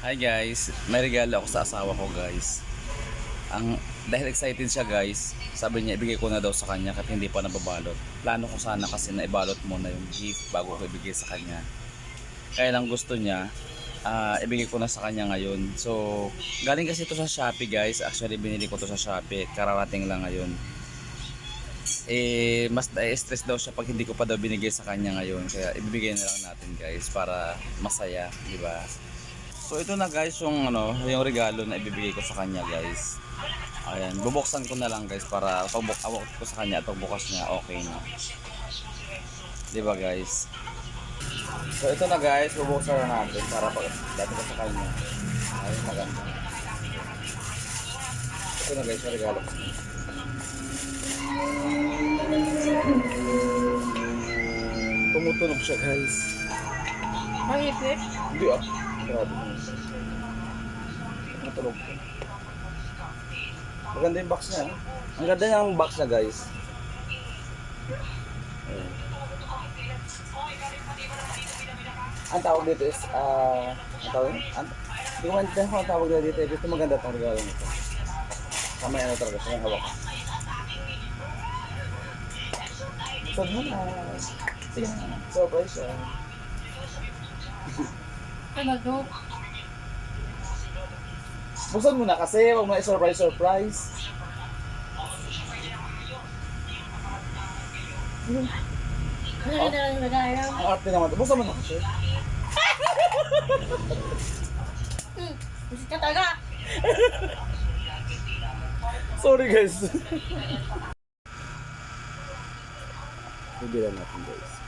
Hi guys, may regalo ako sa asawa ko guys. Dahil excited siya guys, sabi niya ibigay ko na daw sa kanya kahit hindi pa nababalot. Plano ko sana kasi na ibalot muna yung gift bago ko ibigay sa kanya. Kaya lang gusto niya, ibigay ko na sa kanya ngayon. So, galing kasi ito sa Shopee guys. Actually binili ko to sa Shopee, kararating lang ngayon. Mas stress daw siya pag hindi ko pa daw binigay sa kanya ngayon. Kaya ibibigay na lang natin guys para masaya, di ba? So ito na guys yung yung regalo na ibibigay ko sa kanya guys. Ayan, bubuksan ko na lang guys para pag awak ko sa kanya at pagbukas niya okay na. 'Di ba guys? So ito na guys, bubuksan na natin para pag dati ko sa kanya. Ay maganda. Ito na guys, yung regalo ko. Tumutunog siya guys. Mahipit? Hindi ah. Grabe. Matulog ko. Maganda yung box niya. Ang ganda niya ang box niya guys. Ayan. Ang tawag dito is, ang tawag yun? Hindi ko maintindihan kung ang tawag dito. Dito maganda itong regalo nito. Kamay ano talaga siya yung hawak. So na. Sige na. Surprise siya. Ano to? Buksan mo na kasi, huwag mo i-surprise. Ano na lang regalo? Ang arte naman ito. Buksan mo na kasi. Gusto ka taga? Sorry guys. Bibilan natin guys.